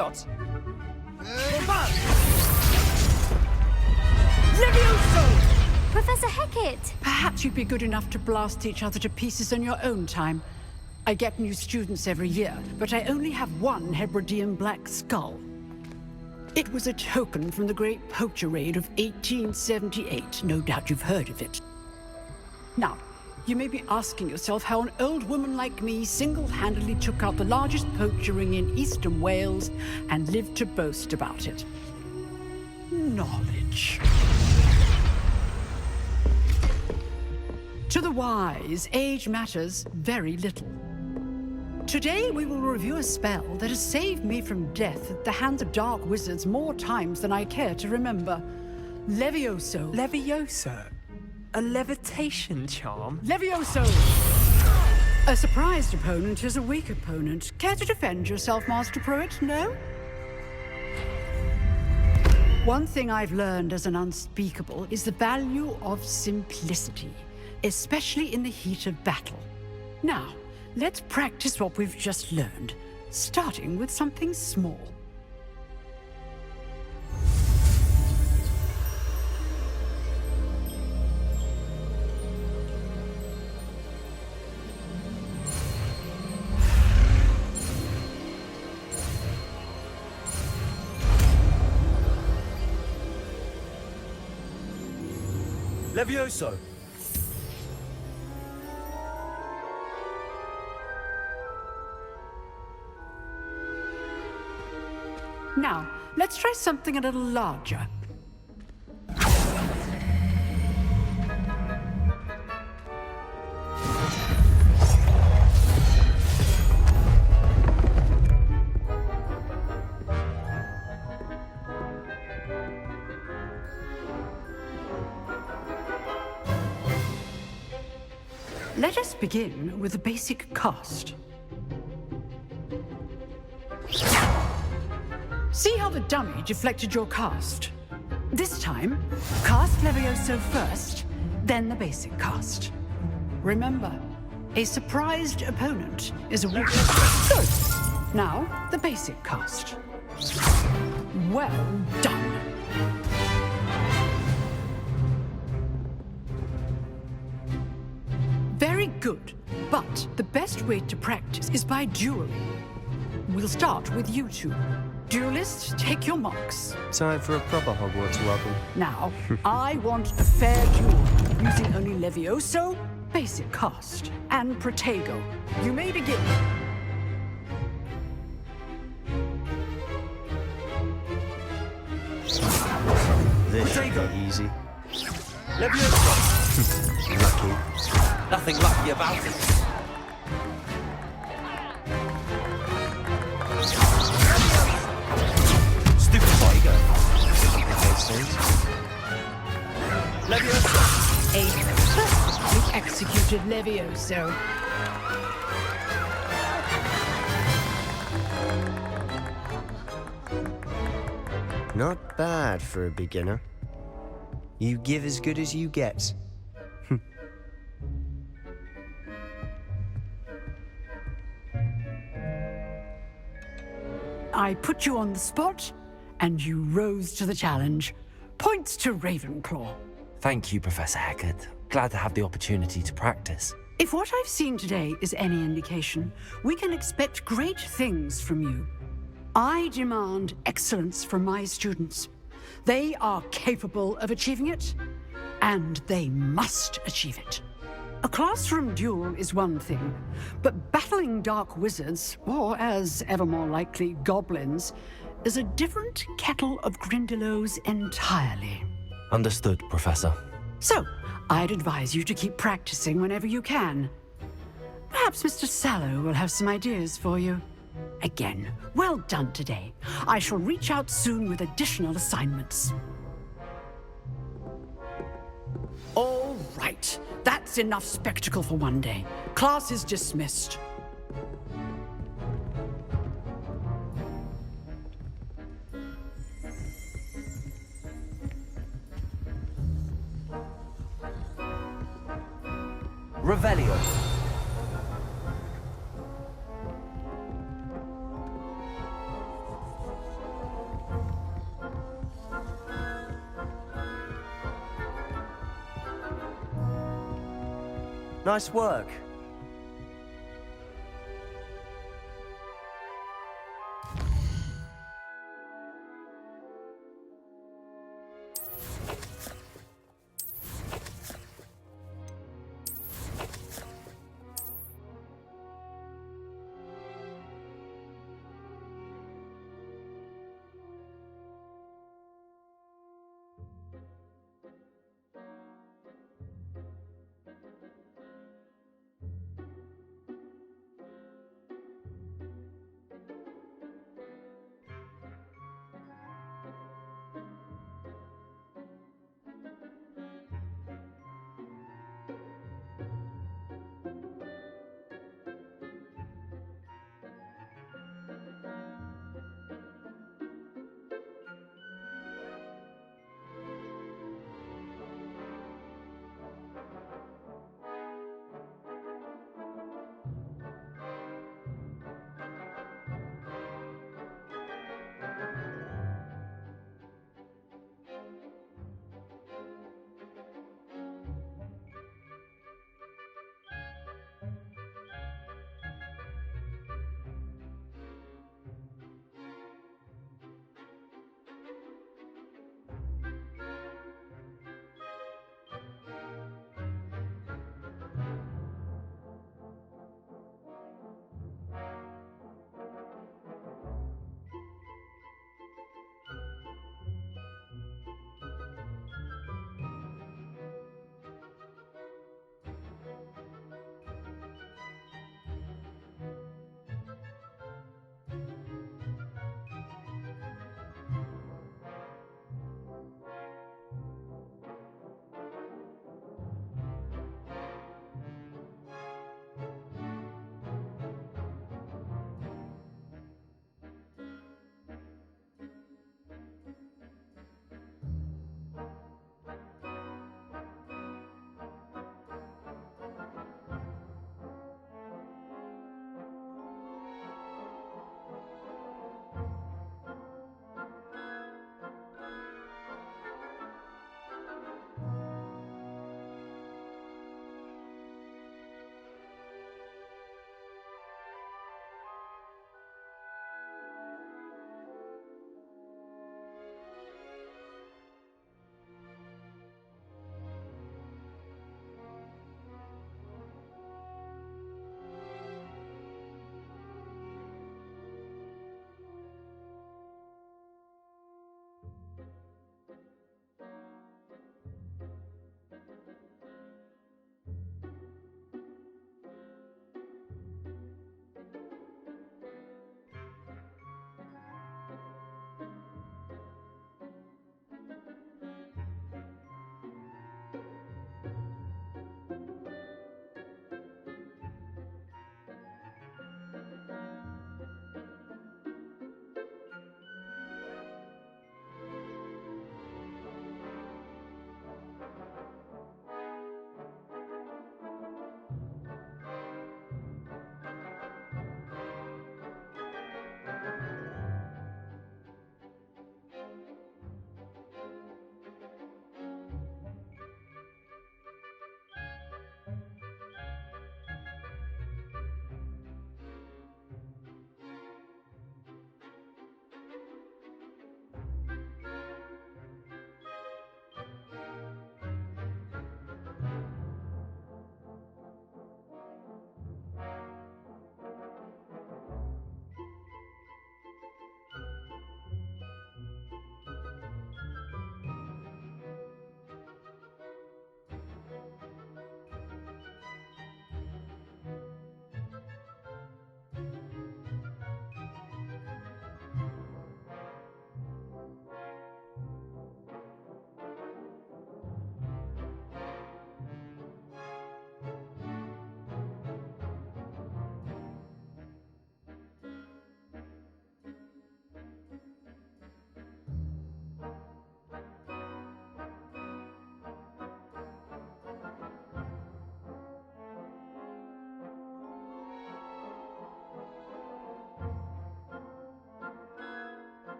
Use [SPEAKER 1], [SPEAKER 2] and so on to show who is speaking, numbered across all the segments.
[SPEAKER 1] mascot.
[SPEAKER 2] Levioso!
[SPEAKER 3] Professor Hecat!
[SPEAKER 2] Perhaps you'd be good enough to blast each other to pieces on your own time. I get new students every year, but I only have one Hebridean black skull. It was a token from the Great Poacher Raid of 1878. No doubt you've heard of it. Now, you may be asking yourself how an old woman like me single-handedly took out the largest poacher ring in eastern Wales and lived to boast about it. Knowledge. To the wise, age matters very little. Today we will review a spell that has saved me from death at the hands of dark wizards more times than I care to remember. Levioso.
[SPEAKER 1] Levioso? A levitation charm?
[SPEAKER 2] Levioso! A surprised opponent is a weak opponent. Care to defend yourself, Master Pruitt? No? One thing I've learned as an unspeakable is the value of simplicity, especially in the heat of battle. Now, let's practice what we've just learned, starting with something small.
[SPEAKER 1] Levioso.
[SPEAKER 2] Now, let's try something a little larger. Let us begin with the basic cast. See how the dummy deflected your cast? This time, cast Levioso first, then the basic cast. Remember, a surprised opponent is a weak. Good. Now, the basic cast. Well done. Very good, but the best way to practice is by dueling. We'll start with you two. Duelists, take your marks.
[SPEAKER 4] Time for a proper Hogwarts welcome.
[SPEAKER 2] Now, I want a fair duel, using only Levioso, basic cast, and Protego. You may begin.
[SPEAKER 4] This should be easy.
[SPEAKER 1] Levioso.
[SPEAKER 4] Lucky.
[SPEAKER 1] Nothing lucky about it. Stupid Tiger. Levioso.
[SPEAKER 2] A perfectly executed Levioso.
[SPEAKER 4] Not bad for a beginner. You give as good as you get.
[SPEAKER 2] I put you on the spot, and you rose to the challenge. Points to Ravenclaw.
[SPEAKER 5] Thank you, Professor Hecat. Glad to have the opportunity to practice.
[SPEAKER 2] If what I've seen today is any indication, we can expect great things from you. I demand excellence from my students. They are capable of achieving it, and they must achieve it. A classroom duel is one thing, but battling dark wizards, or as ever more likely, goblins, is a different kettle of Grindylows entirely.
[SPEAKER 5] Understood, Professor.
[SPEAKER 2] So, I'd advise you to keep practicing whenever you can. Perhaps Mr. Sallow will have some ideas for you. Again, well done today. I shall reach out soon with additional assignments. All right, that's enough spectacle for one day. Class is dismissed.
[SPEAKER 1] Revelio.
[SPEAKER 4] Nice work.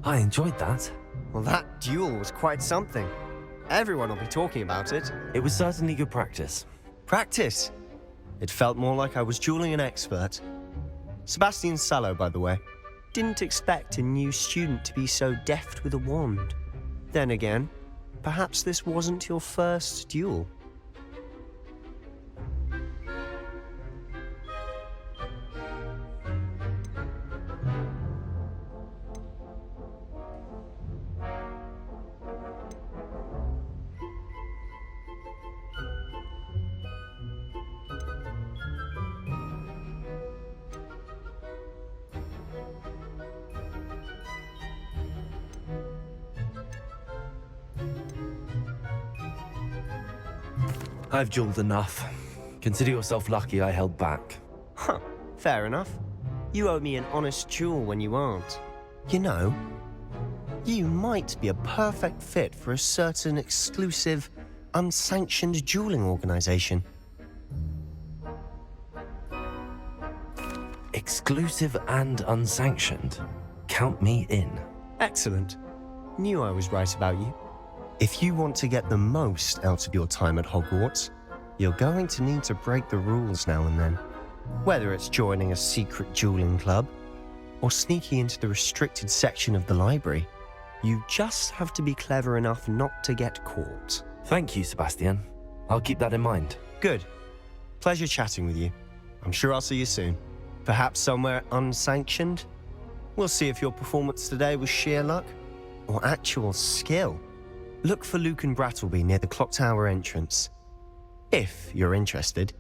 [SPEAKER 5] I enjoyed that.
[SPEAKER 4] Well, that duel was quite something. Everyone will be talking about it.
[SPEAKER 5] It was certainly good practice.
[SPEAKER 4] Practice? It felt more like I was dueling an expert. Sebastian Sallow, by the way. Didn't expect a new student to be so deft with a wand. Then again, perhaps this wasn't your first duel.
[SPEAKER 5] I've dueled enough. Consider yourself lucky I held back.
[SPEAKER 4] Huh, fair enough. You owe me an honest duel when you aren't. You know, you might be a perfect fit for a certain exclusive, unsanctioned dueling organization.
[SPEAKER 5] Exclusive and unsanctioned. Count me in.
[SPEAKER 4] Excellent. Knew I was right about you. If you want to get the most out of your time at Hogwarts, you're going to need to break the rules now and then. Whether it's joining a secret dueling club or sneaking into the restricted section of the library, you just have to be clever enough not to get caught.
[SPEAKER 5] Thank you, Sebastian. I'll keep that in mind.
[SPEAKER 4] Good. Pleasure chatting with you. I'm sure I'll see you soon. Perhaps somewhere unsanctioned? We'll see if your performance today was sheer luck or actual skill. Look for Luke and Brattleby near the clock tower entrance, if you're interested.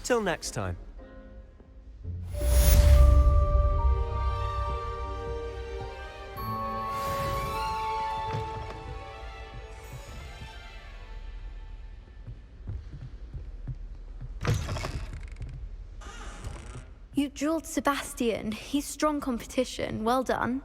[SPEAKER 4] Till next time.
[SPEAKER 3] You dueled Sebastian. He's strong competition. Well done.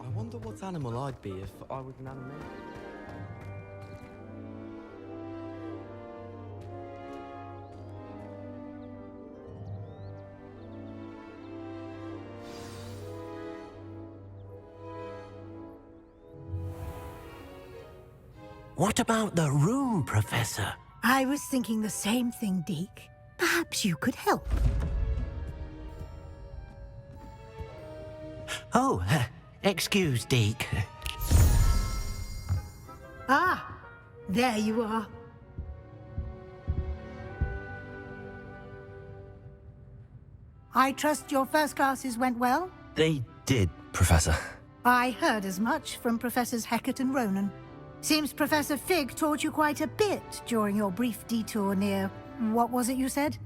[SPEAKER 6] I wonder what animal I'd be if I was an animal.
[SPEAKER 7] What about the room, Professor?
[SPEAKER 8] I was thinking the same thing, Deke. Perhaps you could help.
[SPEAKER 7] Oh, excuse, Deke.
[SPEAKER 8] Ah, there you are. I trust your first classes went well?
[SPEAKER 5] They did, Professor.
[SPEAKER 8] I heard as much from Professors Hecat and Ronan. Seems Professor Fig taught you quite a bit during your brief detour near... what was it you said?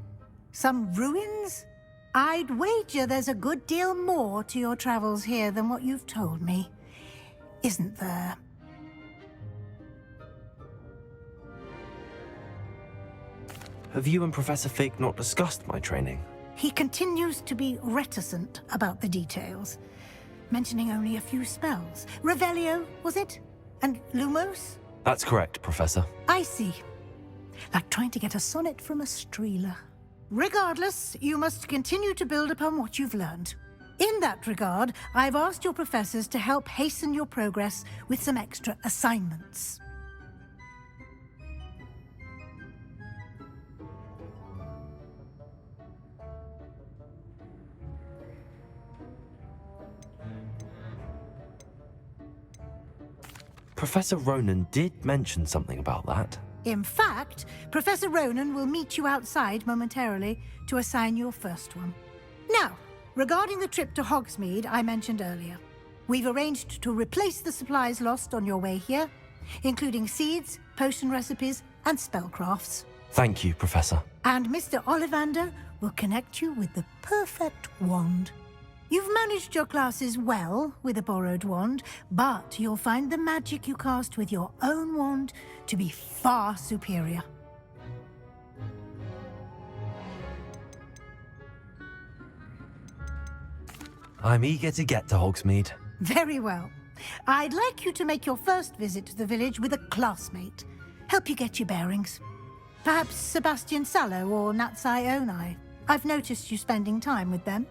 [SPEAKER 8] Some ruins? I'd wager there's a good deal more to your travels here than what you've told me. Isn't there?
[SPEAKER 5] Have you and Professor Fig not discussed my training?
[SPEAKER 8] He continues to be reticent about the details, mentioning only a few spells. Revelio, was it? And Lumos?
[SPEAKER 5] That's correct, Professor.
[SPEAKER 8] I see. Like trying to get a sonnet from a streeler. Regardless, you must continue to build upon what you've learned. In that regard, I've asked your professors to help hasten your progress with some extra assignments.
[SPEAKER 5] Professor Ronan did mention something about that.
[SPEAKER 8] In fact, Professor Ronan will meet you outside momentarily to assign your first one. Now, regarding the trip to Hogsmeade I mentioned earlier, we've arranged to replace the supplies lost on your way here, including seeds, potion recipes, and spellcrafts.
[SPEAKER 5] Thank you, Professor.
[SPEAKER 8] And Mr. Ollivander will connect you with the perfect wand. You've managed your classes well with a borrowed wand, but you'll find the magic you cast with your own wand to be far superior.
[SPEAKER 5] I'm eager to get to Hogsmeade.
[SPEAKER 8] Very well. I'd like you to make your first visit to the village with a classmate. Help you get your bearings. Perhaps Sebastian Sallow or Natsai Onai. I've noticed you spending time with them.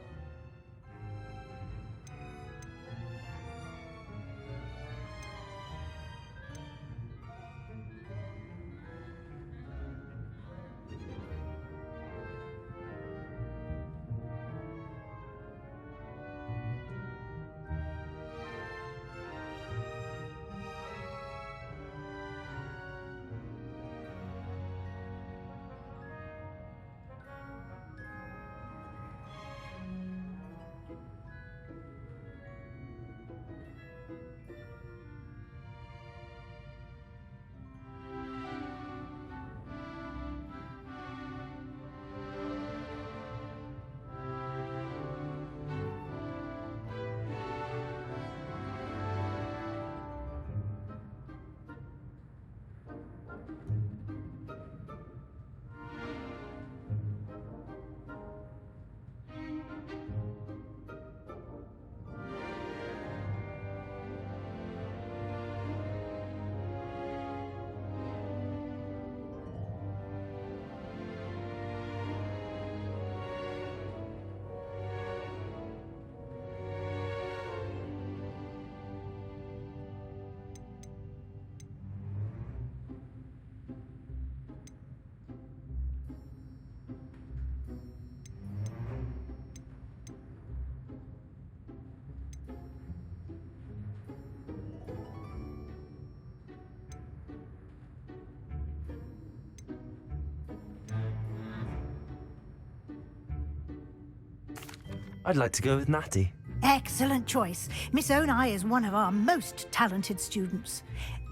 [SPEAKER 5] I'd like to go with Natty.
[SPEAKER 8] Excellent choice. Miss Onai is one of our most talented students.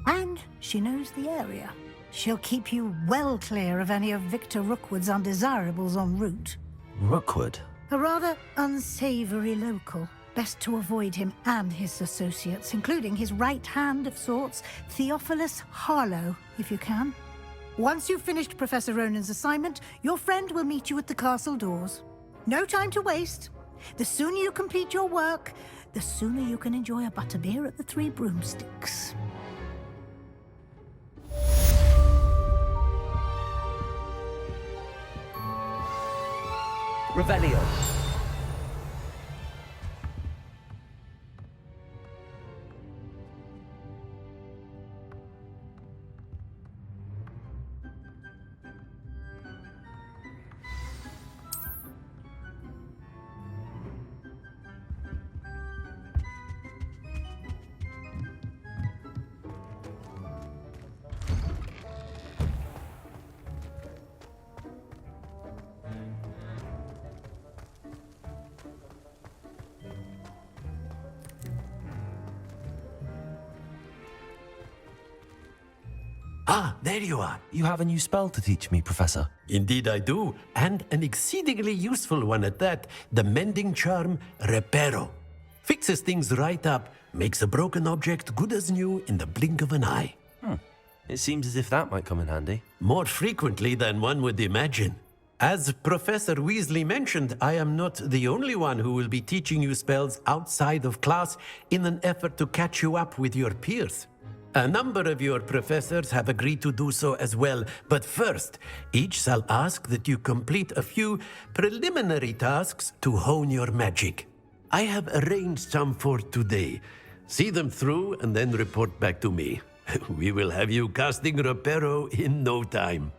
[SPEAKER 8] And she knows the area. She'll keep you well clear of any of Victor Rookwood's undesirables en route.
[SPEAKER 5] Rookwood?
[SPEAKER 8] A rather unsavory local. Best to avoid him and his associates, including his right hand of sorts, Theophilus Harlow, if you can. Once you've finished Professor Ronan's assignment, your friend will meet you at the castle doors. No time to waste. The sooner you complete your work, the sooner you can enjoy a butterbeer at the Three Broomsticks.
[SPEAKER 1] Revelio.
[SPEAKER 9] Ah, there you are.
[SPEAKER 5] You have a new spell to teach me, Professor.
[SPEAKER 9] Indeed I do, and an exceedingly useful one at that. The mending charm, Reparo. Fixes things right up, makes a broken object good as new in the blink of an eye.
[SPEAKER 5] It seems as if that might come in handy.
[SPEAKER 9] More frequently than one would imagine. As Professor Weasley mentioned, I am not the only one who will be teaching you spells outside of class in an effort to catch you up with your peers. A number of your professors have agreed to do so as well, but first, each shall ask that you complete a few preliminary tasks to hone your magic. I have arranged some for today. See them through and then report back to me. We will have you casting Reparo in no time.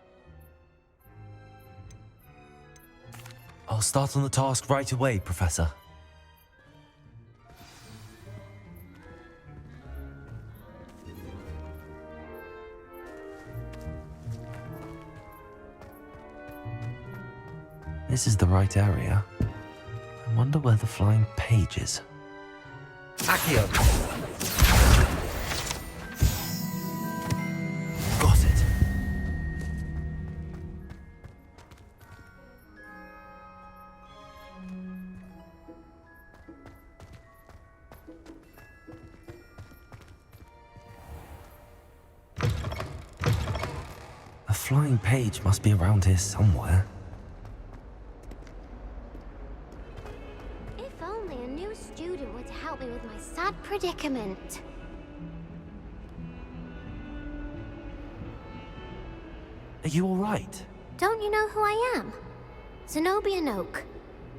[SPEAKER 5] I'll start on the task right away, Professor. This is the right area. I wonder where the flying page is.
[SPEAKER 1] Accio.
[SPEAKER 5] Got it. A flying page must be around here somewhere.
[SPEAKER 10] If only a new student would help me with my sad predicament.
[SPEAKER 5] Are you all right?
[SPEAKER 10] Don't you know who I am? Zenobia Noak,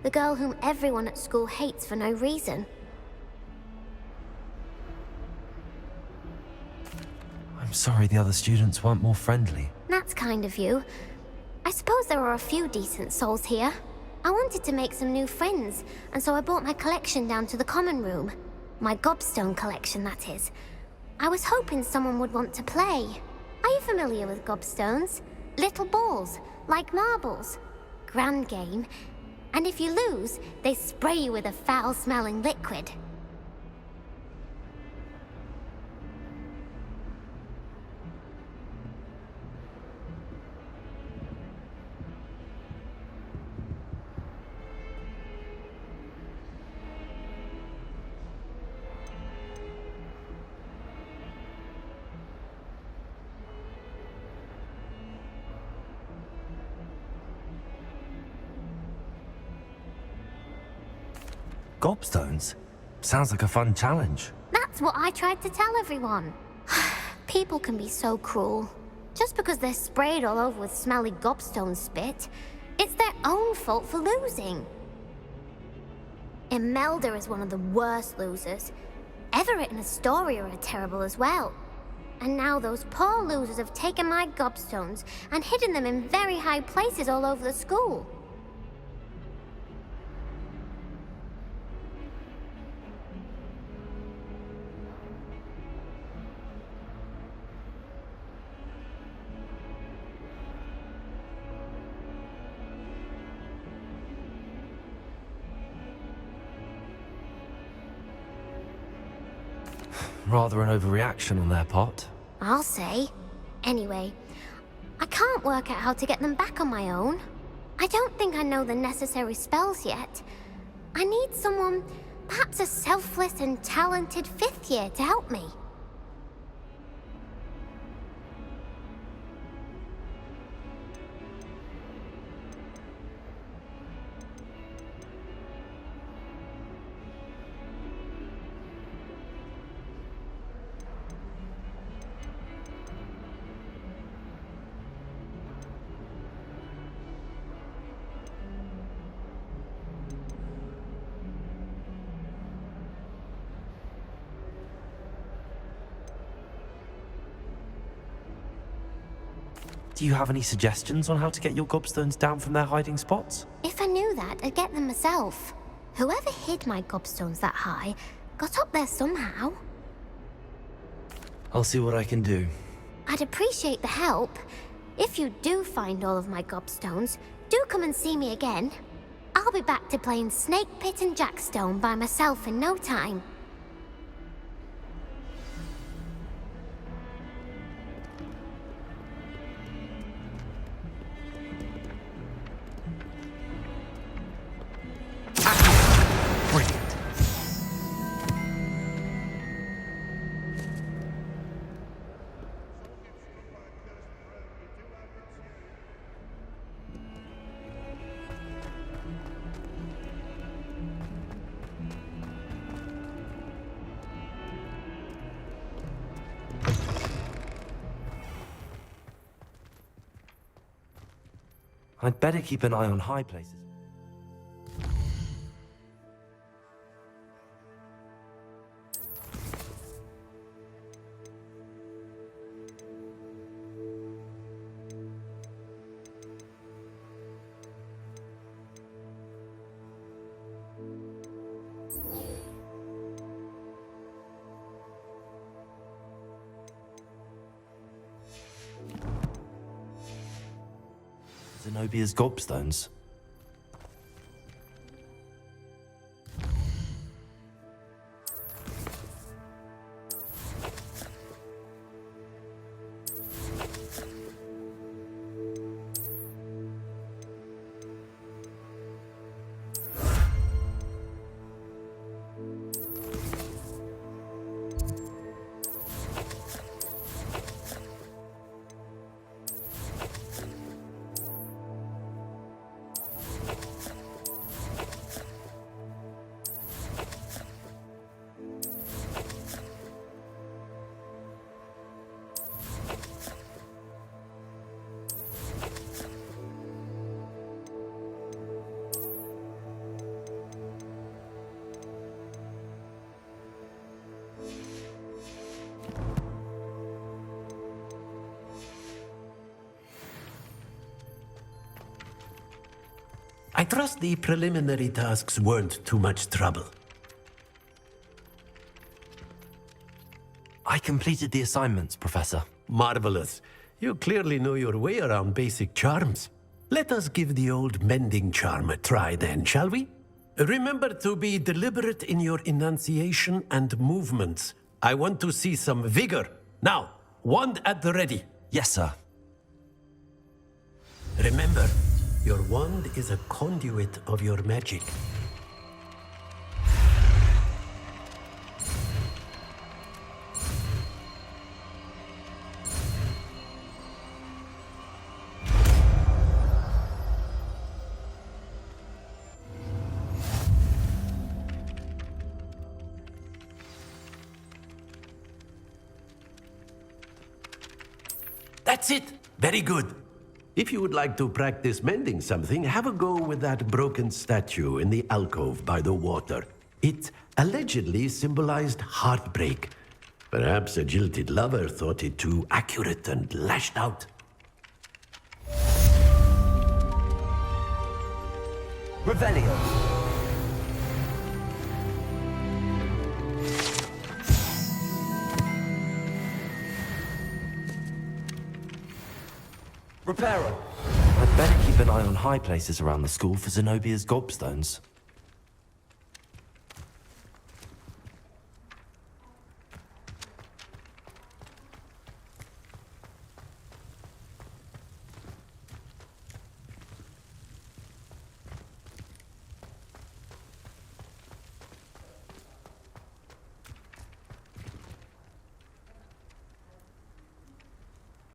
[SPEAKER 10] the girl whom everyone at school hates for no reason.
[SPEAKER 5] I'm sorry the other students weren't more friendly.
[SPEAKER 10] That's kind of you. I suppose there are a few decent souls here. I wanted to make some new friends, and so I brought my collection down to the common room. My gobstone collection, that is. I was hoping someone would want to play. Are you familiar with gobstones? Little balls, like marbles. Grand game. And if you lose, they spray you with a foul-smelling liquid.
[SPEAKER 5] Gobstones? Sounds like a fun challenge.
[SPEAKER 10] That's what I tried to tell everyone. People can be so cruel. Just because they're sprayed all over with smelly gobstone spit, it's their own fault for losing. Imelda is one of the worst losers. Everett and Astoria are terrible as well. And now those poor losers have taken my gobstones and hidden them in very high places all over the school.
[SPEAKER 5] Rather an overreaction on their part.
[SPEAKER 10] I'll say. Anyway, I can't work out how to get them back on my own. I don't think I know the necessary spells yet. I need someone, perhaps a selfless and talented fifth year to help me.
[SPEAKER 5] Do you have any suggestions on how to get your gobstones down from their hiding spots?
[SPEAKER 10] If I knew that, I'd get them myself. Whoever hid my gobstones that high got up there somehow.
[SPEAKER 5] I'll see what I can do.
[SPEAKER 10] I'd appreciate the help. If you do find all of my gobstones, do come and see me again. I'll be back to playing Snake Pit and Jackstone by myself in no time.
[SPEAKER 5] I'd better keep an eye on high places. Zenobia's gobstones.
[SPEAKER 9] I trust the preliminary tasks weren't too much trouble.
[SPEAKER 5] I completed the assignments, Professor.
[SPEAKER 9] Marvelous. You clearly know your way around basic charms. Let us give the old mending charm a try then, shall we? Remember to be deliberate in your enunciation and movements. I want to see some vigor. Now, wand at the ready.
[SPEAKER 5] Yes, sir.
[SPEAKER 9] Remember, your wand is a conduit of your magic. That's it! Very good. If you would like to practice mending something, have a go with that broken statue in the alcove by the water. It allegedly symbolized heartbreak. Perhaps a jilted lover thought it too accurate and lashed out.
[SPEAKER 1] Revelio.
[SPEAKER 5] Reparo. I'd better keep an eye on high places around the school for Zenobia's gobstones.